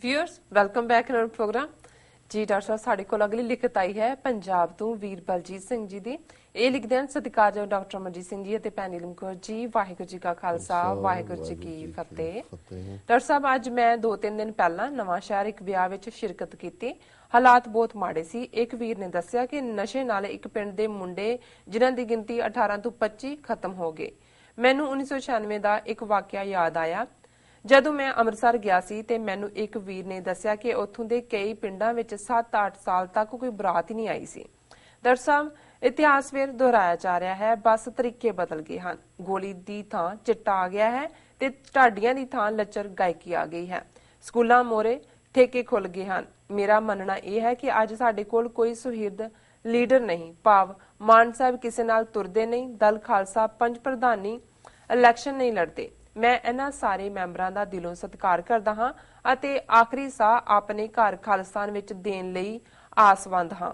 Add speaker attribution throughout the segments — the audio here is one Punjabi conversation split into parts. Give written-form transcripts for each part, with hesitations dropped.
Speaker 1: Viewers welcome back in our program जी। डॉक्टर साहब साडे कोल अगली लिखत आई है पंजाब तो वीर बलजीत सिंह जी दी। ਇਹ ਲਿਖਦੇ ਹਨ ਸਤਿਕਾਰਯੋਗ ਡਾਕਟਰ ਅਮਰਜੀਤ ਸਿੰਘ ਜੀ ਅਤੇ ਭੈਣ ਨੀਲਮ ਕੌਰ ਜੀ। ਵਾਹਿਗੁਰੂ ਜੀ ਕਾ ਖਾਲਸਾ ਵਾਹਿਗੁਰੂ ਜੀ ਕੀ ਫਤਿਹ। ਡਾਕਟਰ ਸਾਹਿਬ ਅੱਜ ਮੈਂ 2-3 ਦਿਨ ਪਹਿਲਾਂ ਨਵਾਂ ਸ਼ਹਿਰ ਇੱਕ ਵਿਆਹ ਵਿੱਚ ਸ਼ਿਰਕਤ ਕੀਤੀ। ਹਾਲਾਤ ਬਹੁਤ ਮਾੜੇ ਸੀ। ਇੱਕ ਵੀਰ ਨੇ ਦੱਸਿਆ ਕਿ ਨਸ਼ੇ ਨਾਲ ਇੱਕ ਪਿੰਡ ਦੇ ਮੁੰਡੇ ਜਿਨ੍ਹਾਂ ਦੀ ਗਿਣਤੀ 18 ਤੋਂ 25 ਖਤਮ ਹੋ ਗਏ। ਮੈਨੂੰ 1996 ਦਾ ਇੱਕ ਵਾਕਿਆ ਯਾਦ ਆਇਆ ਜਦੋਂ ਮੈਂ ਅੰਮ੍ਰਿਤਸਰ ਗਿਆ ਸੀ ਤੇ ਮੈਨੂੰ ਇੱਕ ਵੀਰ ਨੇ ਦੱਸਿਆ ਕਿ ਉੱਥੋਂ ਦੇ ਕਈ ਪਿੰਡਾਂ ਵਿੱਚ 7-8 ਸਾਲ ਤੱਕ ਕੋਈ ਬਰਾਤ ਹੀ ਨਹੀਂ ਆਈ ਸੀ। ਡਾਕਟਰ ਸਾਹਿਬ ਇਤਿਹਾਸ ਫਿਰ ਦੁਹਰਾਇਆ ਜਾ ਰਿਹਾ ਹੈ, ਬਸ ਤਰੀਕੇ ਬਦਲ ਗਏ ਹਨ। ਗੋਲੀ ਦੀ ਥਾਂ ਚਿੱਟਾ ਆ ਗਿਆ ਹੈ ਤੇ ਢਾਡੀਆਂ ਦੀ ਥਾਂ ਲੱਚਰ ਗਾਇਕੀ ਆ ਗਈ ਹੈ। ਸਕੂਲਾਂ ਮੋਰੇ ਠੇਕੇ ਖੁੱਲ ਗਏ ਹਨ। ਮੇਰਾ ਮੰਨਣਾ ਇਹ ਹੈ ਕਿ ਅੱਜ ਸਾਡੇ ਕੋਲ ਕੋਈ ਸੁਹਿਰਦ ਲੀਡਰ ਨਹੀਂ, ਭਾਵ ਮਾਨ ਸਾਹਿਬ ਕਿਸੇ ਨਾਲ ਤੁਰਦੇ ਨਹੀਂ, ਦਲ ਖਾਲਸਾ ਪੰਜ ਪ੍ਰਧਾਨੀ ਇਲੈਕਸ਼ਨ ਨਹੀਂ ਲੜਦੇ। ਮੈਂ ਇਹਨਾਂ ਸਾਰੇ ਮੈਂਬਰਾਂ ਦਾ ਦਿਲੋਂ ਸਤਿਕਾਰ ਕਰਦਾ ਹਾਂ ਅਤੇ ਆਖਰੀ ਸਾਹ ਆਪਣੇ ਘਰ ਖਾਲਿਸਤਾਨ ਵਿੱਚ ਦੇਣ ਲਈ ਆਸਵੰਦ ਹਾਂ।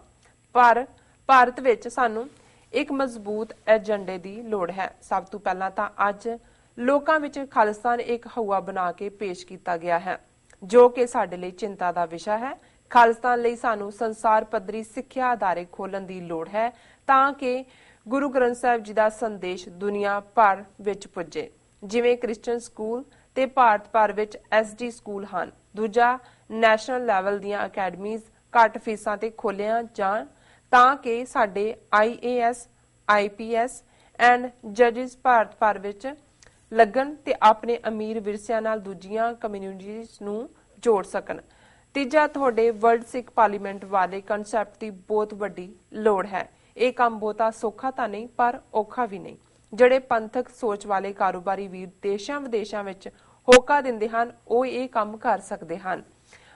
Speaker 1: ਪਰ ਭਾਰਤ ਵਿੱਚ ਸਾਨੂੰ ਇੱਕ ਮਜ਼ਬੂਤ ਏਜੰਡੇ ਦੀ ਲੋੜ ਹੈ। ਸਭ ਤੋਂ ਪਹਿਲਾਂ ਤਾਂ ਅੱਜ ਲੋਕਾਂ ਵਿੱਚ ਖਾਲਿਸਤਾਨ ਇੱਕ ਹਵਾ ਬਣਾ ਕੇ ਪੇਸ਼ ਕੀਤਾ ਗਿਆ ਹੈ ਜੋ ਕਿ ਸਾਡੇ ਲਈ ਚਿੰਤਾ ਦਾ ਵਿਸ਼ਾ ਹੈ। ਖਾਲਿਸਤਾਨ ਲਈ ਸਾਨੂੰ ਸੰਸਾਰ ਪੱਧਰੀ ਸਿੱਖਿਆ ਅਦਾਰੇ ਖੋਲ੍ਹਣ ਦੀ ਲੋੜ ਹੈ ਤਾਂ ਕਿ ਗੁਰੂ ਗ੍ਰੰਥ ਸਾਹਿਬ ਜੀ ਦਾ ਸੰਦੇਸ਼ ਦੁਨੀਆ ਭਰ ਵਿੱਚ ਪੁੱਜੇ। ਜਿਵੇਂ ਕ੍ਰਿਸਚੀਅਨ ਸਕੂਲ ਤੇ ਭਾਰਤ ਭਰ ਵਿੱਚ SD ਸਕੂਲ ਹਨ। ਦੂਜਾ, ਨੈਸ਼ਨਲ ਲੈਵਲ ਦੀਆਂ ਅਕੈਡਮੀਜ਼ ਘੱਟ ਫੀਸਾਂ ਤੇ ਖੋਲ੍ਹੀਆਂ ਜਾਣ ਤਾਂ ਕਿ ਸਾਡੇ IAS IPS ਐਂਡ ਜੱਜਿਸ ਭਾਰਤ ਭਰ ਵਿੱਚ ਲੱਗਣ ਤੇ ਆਪਣੇ ਅਮੀਰ ਵਿਰਸਿਆਂ ਨਾਲ ਦੂਜੀਆਂ ਕਮਿਊਨਿਟੀਜ਼ ਨੂੰ ਜੋੜ ਸਕਣ। ਤੀਜਾ, ਤੁਹਾਡੇ ਵਰਲਡ ਸਿੱਖ ਪਾਰਲੀਮੈਂਟ ਵਾਲੇ ਕਨਸੈਪਟ ਦੀ ਬਹੁਤ ਵੱਡੀ ਲੋੜ ਹੈ। ਇਹ ਕੰਮ ਬਹੁਤਾ ਸੌਖਾ ਤਾਂ ਨਹੀਂ ਪਰ ਔਖਾ ਵੀ ਨਹੀਂ। ਜਿਹੜੇ ਪੰਥਕ ਸੋਚ ਵਾਲੇ ਕਾਰੋਬਾਰੀ ਵੀਰ ਦੇਸ਼ਾਂ ਵਿਦੇਸ਼ਾਂ ਵਿੱਚ ਹੋਕਾ ਦਿੰਦੇ ਹਨ ਉਹ ਇਹ ਕੰਮ ਕਰ ਸਕਦੇ ਹਨ।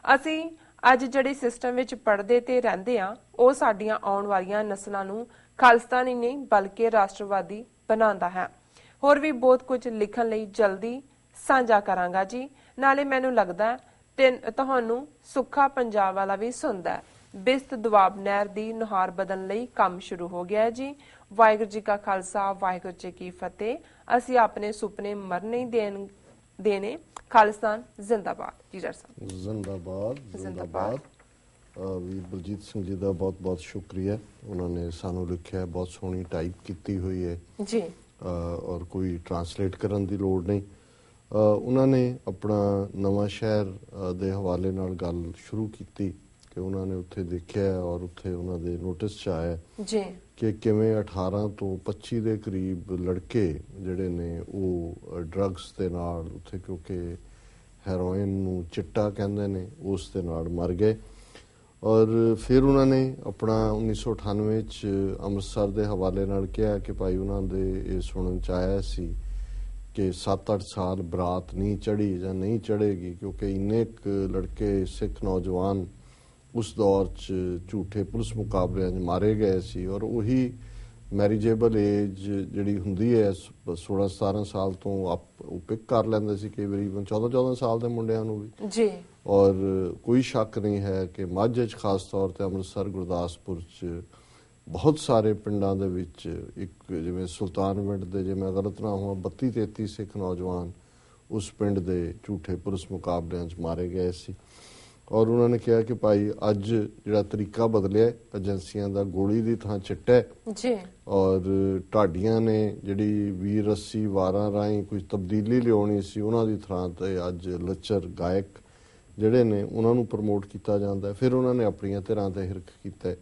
Speaker 1: ਅਸੀਂ ਅੱਜ ਜਿਹੜੇ ਸਿਸਟਮ ਵਿੱਚ ਪੜ੍ਹਦੇ ਤੇ ਰਹਿੰਦੇ ਆ ਉਹ ਸਾਡੀਆਂ ਆਉਣ ਵਾਲੀਆਂ ਨਸਲਾਂ ਨੂੰ ਖਾਲਿਸਤਾਨੀ ਨਹੀਂ ਬਲਕਿ ਰਾਸ਼ਟਰਵਾਦੀ ਬਣਾਉਂਦਾ ਹੈ। ਹੋਰ ਵੀ ਬਹੁਤ ਕੁਝ ਲਿਖਣ ਲਈ ਜਲਦੀ ਸਾਂਝਾ ਕਰਾਂਗਾ ਜੀ। ਨਾਲੇ ਮੈਨੂੰ ਲੱਗਦਾ ਤੇ ਤੁਹਾਨੂੰ ਸੁੱਖਾ ਪੰਜਾਬ ਵਾਲਾ ਵੀ ਸੁਣਦਾ ਹੈ। ਬਿਸਤ ਦੁਆਬ ਨਹਿਰ ਦੀ ਨੁਹਾਰ ਬਦਲਣ ਲਈ ਕੰਮ ਸ਼ੁਰੂ ਹੋ ਗਿਆ ਹੈ ਜੀ। ਵਾਹਿਗੁਰੂ ਜੀ ਕਾ ਖਾਲਸਾ ਵਾਹਿਗੁਰੂ ਜੀ ਕੀ ਫਤਿਹ। ਅਸੀਂ ਆਪਣੇ ਸੁਪਨੇ ਮਰ ਨਹੀਂ ਦੇਣੇ। ਖਾਲਿਸਤਾਨ ਜ਼ਿੰਦਾਬਾਦ ਜੀ। ਡਾਕਟਰ ਸਾਹਿਬ
Speaker 2: ਜ਼ਿੰਦਾਬਾਦ ਜ਼ਿੰਦਾਬਾਦ। ਵੀਰ ਬਲਜੀਤ ਸਿੰਘ ਜੀ ਦਾ ਬਹੁਤ ਬਹੁਤ ਸ਼ੁਕਰੀਆ। ਉਹਨਾਂ ਨੇ ਸਾਨੂੰ ਲਿਖਿਆ, ਬਹੁਤ ਸੋਹਣੀ ਟਾਈਪ ਕੀਤੀ ਹੋਈ ਹੈ
Speaker 1: ਜੀ
Speaker 2: ਔਰ ਕੋਈ ਟਰਾਂਸਲੇਟ ਕਰਨ ਦੀ ਲੋੜ ਨਹੀਂ। ਉਹਨਾਂ ਨੇ ਆਪਣਾ ਨਵਾਂ ਸ਼ਹਿਰ ਦੇ ਹਵਾਲੇ ਨਾਲ ਗੱਲ ਸ਼ੁਰੂ ਕੀਤੀ ਕਿ ਉਹਨਾਂ ਨੇ ਉੱਥੇ ਦੇਖਿਆ ਔਰ ਉੱਥੇ ਉਹਨਾਂ ਦੇ ਨੋਟਿਸ 'ਚ ਆਇਆ
Speaker 1: ਜੀ
Speaker 2: ਕਿ ਕਿਵੇਂ 18 ਤੋਂ 25 ਦੇ ਕਰੀਬ ਲੜਕੇ ਜਿਹੜੇ ਨੇ ਉਹ ਡਰੱਗਸ ਦੇ ਨਾਲ ਉੱਥੇ, ਕਿਉਂਕਿ ਹੈਰੋਇਨ ਨੂੰ ਚਿੱਟਾ ਕਹਿੰਦੇ ਨੇ, ਉਸ ਦੇ ਨਾਲ ਮਰ ਗਏ। ਔਰ ਫਿਰ ਉਹਨਾਂ ਨੇ ਆਪਣਾ 1998 'ਚ ਅੰਮ੍ਰਿਤਸਰ ਦੇ ਹਵਾਲੇ ਨਾਲ ਕਿਹਾ ਕਿ ਭਾਈ ਉਹਨਾਂ ਦੇ ਇਹ ਸੁਣਨ 'ਚ ਆਇਆ ਸੀ ਕਿ 7-8 ਸਾਲ ਬਰਾਤ ਨਹੀਂ ਚੜ੍ਹੀ ਜਾਂ ਨਹੀਂ ਚੜ੍ਹੇਗੀ ਕਿਉਂਕਿ ਇੰਨੇ ਲੜਕੇ ਸਿੱਖ ਨੌਜਵਾਨ ਉਸ ਦੌਰ 'ਚ ਝੂਠੇ ਪੁਲਿਸ ਮੁਕਾਬਲਿਆਂ 'ਚ ਮਾਰੇ ਗਏ ਸੀ। ਔਰ ਉਹੀ ਮੈਰਿਜੇਬਲ ਏਜ ਜਿਹੜੀ ਹੁੰਦੀ ਹੈ 16-17 ਸਾਲ ਤੋਂ ਉਹ ਪਿਕ ਕਰ ਲੈਂਦੇ ਸੀ, ਕਈ ਵਾਰੀ 14-14 ਸਾਲ ਦੇ ਮੁੰਡਿਆਂ ਨੂੰ ਵੀ ਜੀ। ਔਰ ਕੋਈ ਸ਼ੱਕ ਨਹੀਂ ਹੈ ਕਿ ਮਾਝੇ 'ਚ ਖਾਸ ਤੌਰ 'ਤੇ ਅੰਮ੍ਰਿਤਸਰ ਗੁਰਦਾਸਪੁਰ 'ਚ ਬਹੁਤ ਸਾਰੇ ਪਿੰਡਾਂ ਦੇ ਵਿੱਚ ਇੱਕ ਜਿਵੇਂ ਸੁਲਤਾਨਵਿੰਡ ਦੇ, ਜੇ ਮੈਂ ਗਲਤ ਨਾ ਹੋਵਾਂ, 32-33 ਸਿੱਖ ਨੌਜਵਾਨ ਉਸ ਪਿੰਡ ਦੇ ਝੂਠੇ ਪੁਲਿਸ ਮੁਕਾਬਲਿਆਂ 'ਚ ਮਾਰੇ ਗਏ ਸੀ। ਔਰ ਉਹਨਾਂ ਨੇ ਕਿਹਾ ਕਿ ਭਾਈ ਅੱਜ ਜਿਹੜਾ ਤਰੀਕਾ ਬਦਲਿਆ ਏਜੰਸੀਆਂ ਦਾ, ਗੋਲੀ ਦੀ ਥਾਂ ਚਿੱਟਾ ਜੀ। ਔਰ ਢਾਡੀਆਂ ਨੇ ਜਿਹੜੀ ਵੀਰ ਰੱਸੀ ਵਾਰਾਂ ਰਾਹੀਂ ਕੋਈ ਤਬਦੀਲੀ ਲਿਆਉਣੀ ਸੀ ਉਹਨਾਂ ਦੀ ਥਾਂ ਤੇ ਅੱਜ ਲੱਚਰ ਗਾਇਕ ਜਿਹੜੇ ਨੇ ਉਹਨਾਂ ਨੂੰ ਪ੍ਰਮੋਟ ਕੀਤਾ ਜਾਂਦਾ। ਫਿਰ ਉਹਨਾਂ ਨੇ ਆਪਣੀਆਂ ਧਿਰਾਂ ਤੇ ਹਿਰਖ ਕੀਤਾ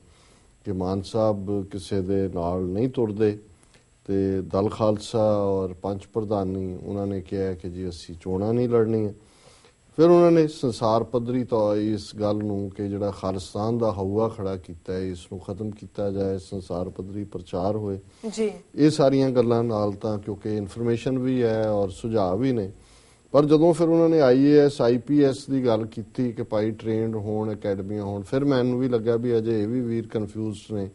Speaker 2: ਕਿ ਮਾਨ ਸਾਹਿਬ ਕਿਸੇ ਦੇ ਨਾਲ ਨਹੀਂ ਤੁਰਦੇ ਤੇ ਦਲ ਖਾਲਸਾ ਔਰ ਪੰਜ ਪ੍ਰਧਾਨੀ ਉਹਨਾਂ ਨੇ ਕਿਹਾ ਕਿ ਜੀ ਅਸੀਂ ਚੋਣਾਂ ਨਹੀਂ ਲੜਨੀਆਂ। ਫਿਰ ਉਹਨਾਂ ਨੇ ਸੰਸਾਰ ਪੱਧਰੀ ਤੋਂ ਇਸ ਗੱਲ ਨੂੰ ਕਿ ਜਿਹੜਾ ਖਾਲਿਸਤਾਨ ਦਾ ਹਊਆ ਖੜਾ ਕੀਤਾ ਹੈ ਇਸ ਨੂੰ ਖਤਮ ਕੀਤਾ ਜਾਏ, ਸੰਸਾਰ ਪੱਧਰੀ ਪ੍ਰਚਾਰ ਹੋਏ ਜੀ। ਇਹ ਸਾਰੀਆਂ ਗੱਲਾਂ ਨਾਲ ਤਾਂ ਕਿਉਂਕਿ ਇਨਫੋਰਮੇਸ਼ਨ ਵੀ ਹੈ ਔਰ ਸੁਝਾਅ ਵੀ ਨੇ। ਪਰ ਜਦੋਂ ਫਿਰ ਉਹਨਾਂ ਨੇ IAS IPS ਦੀ ਗੱਲ ਕੀਤੀ ਕਿ ਭਾਈ ਟ੍ਰੇਨਡ ਹੋਣ, ਅਕੈਡਮੀਆਂ ਹੋਣ, ਫਿਰ ਮੈਨੂੰ ਵੀ ਲੱਗਾ ਵੀ ਅਜੇ ਇਹ ਵੀ ਵੀਰ ਕਨਫਿਊਜ਼ਡ ਨੇ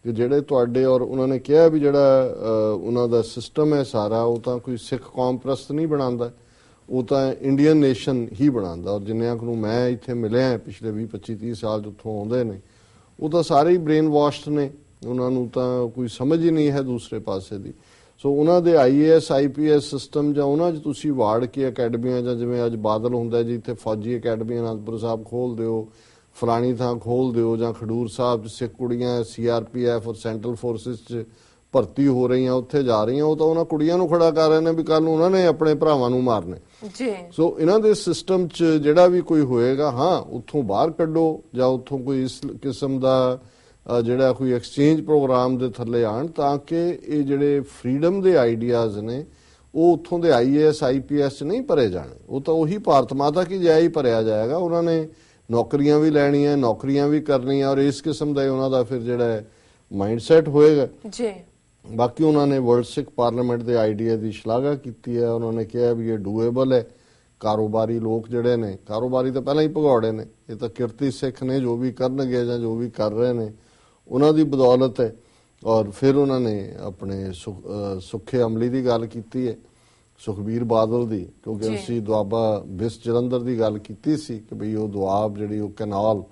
Speaker 2: ਕਿ ਜਿਹੜੇ ਤੁਹਾਡੇ, ਔਰ ਉਹਨਾਂ ਨੇ ਕਿਹਾ ਵੀ ਜਿਹੜਾ ਉਹਨਾਂ ਦਾ ਸਿਸਟਮ ਹੈ ਸਾਰਾ ਉਹ ਤਾਂ ਕੋਈ ਸਿੱਖ ਕੌਮ ਪ੍ਰਸਤ ਨਹੀਂ ਬਣਾਉਂਦਾ, ਉਹ ਤਾਂ ਇੰਡੀਅਨ ਨੇਸ਼ਨ ਹੀ ਬਣਾਉਂਦਾ। ਔਰ ਜਿੰਨਿਆਂ ਨੂੰ ਮੈਂ ਇੱਥੇ ਮਿਲਿਆ ਪਿਛਲੇ 20-25-30 ਸਾਲ ਜਿੱਥੋਂ ਆਉਂਦੇ ਨੇ ਉਹ ਤਾਂ ਸਾਰੇ ਹੀ ਬ੍ਰੇਨ ਵਾਸ਼ਡ ਨੇ, ਉਹਨਾਂ ਨੂੰ ਤਾਂ ਕੋਈ ਸਮਝ ਹੀ ਨਹੀਂ ਹੈ ਦੂਸਰੇ ਪਾਸੇ ਦੀ। ਸੋ ਉਹਨਾਂ ਦੇ IAS IPS ਸਿਸਟਮ ਜਾਂ ਉਹਨਾਂ 'ਚ ਤੁਸੀਂ ਵਾੜ ਕੇ ਅਕੈਡਮੀਆਂ ਜਾਂ ਜਿਵੇਂ ਅੱਜ ਬਾਦਲ ਹੁੰਦਾ ਜੀ ਇੱਥੇ ਫੌਜੀ ਅਕੈਡਮੀ ਅਨੰਦਪੁਰ ਸਾਹਿਬ ਖੋਲ ਦਿਓ, ਫਲਾਣੀ ਥਾਂ ਖੋਲ ਦਿਓ, ਜਾਂ ਖਡੂਰ ਸਾਹਿਬ 'ਚ ਸਿੱਖ ਕੁੜੀਆਂ CRPF ਔਰ ਸੈਂਟਰਲ ਫੋਰਸਿਸ 'ਚ ਭਰਤੀ ਹੋ ਰਹੀਆਂ, ਉੱਥੇ ਜਾ ਰਹੀਆਂ, ਉਹ ਤਾਂ ਉਹਨਾਂ ਕੁੜੀਆਂ ਨੂੰ ਖੜਾ ਕਰ ਰਹੇ ਨੇ ਵੀ ਕੱਲ ਨੂੰ ਉਹਨਾਂ ਨੇ ਆਪਣੇ ਭਰਾਵਾਂ ਨੂੰ ਮਾਰਨੇ
Speaker 1: ਜੀ। ਸੋ
Speaker 2: ਇਹਨਾਂ ਦੇ ਸਿਸਟਮ 'ਚ ਜਿਹੜਾ ਵੀ ਕੋਈ ਹੋਏਗਾ, ਹਾਂ ਉੱਥੋਂ ਬਾਹਰ ਕੱਢੋ ਜਾਂ ਉੱਥੋਂ ਕੋਈ ਇਸ ਕਿਸਮ ਦਾ ਜਿਹੜਾ ਕੋਈ ਐਕਸਚੇਂਜ ਪ੍ਰੋਗਰਾਮ ਦੇ ਥੱਲੇ ਆਣ, ਤਾਂ ਕਿ ਇਹ ਜਿਹੜੇ ਫਰੀडम ਦੇ ਆਈਡੀਆਜ਼ ਨੇ ਉਹ ਉੱਥੋਂ ਦੇ IAS IPS 'ਚ ਨਹੀਂ ਭਰੇ ਜਾਣੇ। ਉਹ ਤਾਂ ਉਹੀ ਭਾਰਤ ਮਾਤਾ ਕੀ ਜੈ ਹੀ ਭਰਿਆ ਜਾਏਗਾ। ਉਹਨਾਂ ਨੇ ਨੌਕਰੀਆਂ ਵੀ ਲੈਣੀਆਂ, ਨੌਕਰੀਆਂ ਵੀ ਕਰਨੀਆਂ, ਔਰ ਇਸ ਕਿਸਮ ਦਾ ਉਹਨਾਂ ਦਾ ਫਿਰ ਜਿਹੜਾ ਮਾਈਂਡਸੈਟ ਹੋਏਗਾ
Speaker 1: ਜੀ।
Speaker 2: ਬਾਕੀ ਉਹਨਾਂ ਨੇ ਵਰਲਡ ਸਿੱਖ ਪਾਰਲੀਮੈਂਟ ਦੇ ਆਈਡੀਆ ਦੀ ਸ਼ਲਾਘਾ ਕੀਤੀ ਹੈ। ਉਹਨਾਂ ਨੇ ਕਿਹਾ ਵੀ ਇਹ ਡੂਏਬਲ ਹੈ। ਕਾਰੋਬਾਰੀ ਲੋਕ ਜਿਹੜੇ ਨੇ, ਕਾਰੋਬਾਰੀ ਤਾਂ ਪਹਿਲਾਂ ਹੀ ਭਗੌੜੇ ਨੇ, ਇਹ ਤਾਂ ਕਿਰਤੀ ਸਿੱਖ ਨੇ, ਜੋ ਵੀ ਕਰਨਗੇ ਜਾਂ ਜੋ ਵੀ ਕਰ ਰਹੇ ਨੇ ਉਹਨਾਂ ਦੀ ਬਦੌਲਤ ਹੈ। ਔਰ ਫਿਰ ਉਹਨਾਂ ਨੇ ਆਪਣੇ ਸੁੱਖੇ ਅਮਲੀ ਦੀ ਗੱਲ ਕੀਤੀ ਹੈ, ਸੁਖਬੀਰ ਬਾਦਲ ਦੀ, ਕਿਉਂਕਿ ਅਸੀਂ ਦੁਆਬਾ ਬਿਸ ਜਲੰਧਰ ਦੀ ਗੱਲ ਕੀਤੀ ਸੀ ਕਿ ਬਈ ਉਹ ਦੁਆਬ ਜਿਹੜੀ ਉਹ ਕੈਨਾਲ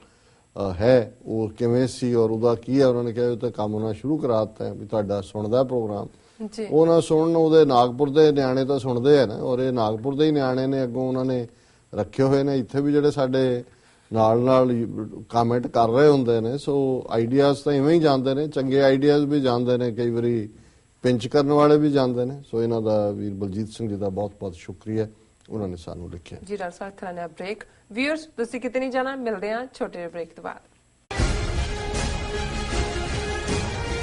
Speaker 2: ਹੈ ਉਹ ਕਿਵੇਂ ਸੀ ਔਰ ਉਹਦਾ ਕੀ ਹੈ। ਉਹਨਾਂ ਨੇ ਕਿਹਾ ਉਹ ਤਾਂ ਕੰਮ ਹੋਣਾ ਸ਼ੁਰੂ ਕਰਾ ਦਿੱਤਾ ਹੈ, ਵੀ ਤੁਹਾਡਾ ਸੁਣਦਾ ਪ੍ਰੋਗਰਾਮ। ਉਹ ਨਾ ਸੁਣਨ, ਉਹਦੇ ਨਾਗਪੁਰ ਦੇ ਨਿਆਣੇ ਤਾਂ ਸੁਣਦੇ ਆ ਨਾ, ਔਰ ਇਹ ਨਾਗਪੁਰ ਦੇ ਹੀ ਨਿਆਣੇ ਨੇ ਅੱਗੋਂ ਉਹਨਾਂ ਨੇ ਰੱਖੇ ਹੋਏ ਨੇ ਇੱਥੇ ਵੀ ਜਿਹੜੇ ਸਾਡੇ ਨਾਲ ਕਮੈਂਟ ਕਰ ਰਹੇ ਹੁੰਦੇ ਨੇ। ਸੋ ਆਈਡੀਆਜ਼ ਤਾਂ ਇਵੇਂ ਹੀ ਜਾਂਦੇ ਨੇ, ਚੰਗੇ ਆਈਡੀਆਜ਼ ਵੀ ਜਾਂਦੇ ਨੇ, ਕਈ ਵਾਰੀ ਪਿੰਚ ਕਰਨ ਵਾਲੇ ਵੀ ਜਾਂਦੇ ਨੇ। ਸੋ ਇਹਨਾਂ ਦਾ ਵੀਰ ਬਲਜੀਤ ਸਿੰਘ ਜੀ ਦਾ ਬਹੁਤ ਬਹੁਤ ਸ਼ੁਕਰੀਆ, ਉਹਨਾਂ ਨੇ ਸਾਨੂੰ ਲਿਖਿਆ।
Speaker 1: ਜੀ ਡਾਕਟਰ ਸਾਹਿਬ, ਥਾਣਾ ਬ੍ਰੇਕ। ਵੀਅਰਸ ਤੁਸੀਂ ਕਿਤੇ ਨਹੀਂ ਜਾਣਾ, ਮਿਲਦੇ ਹਾਂ ਛੋਟੇ ਜਿਹੇ ਬ੍ਰੇਕ ਤੋਂ ਬਾਅਦ।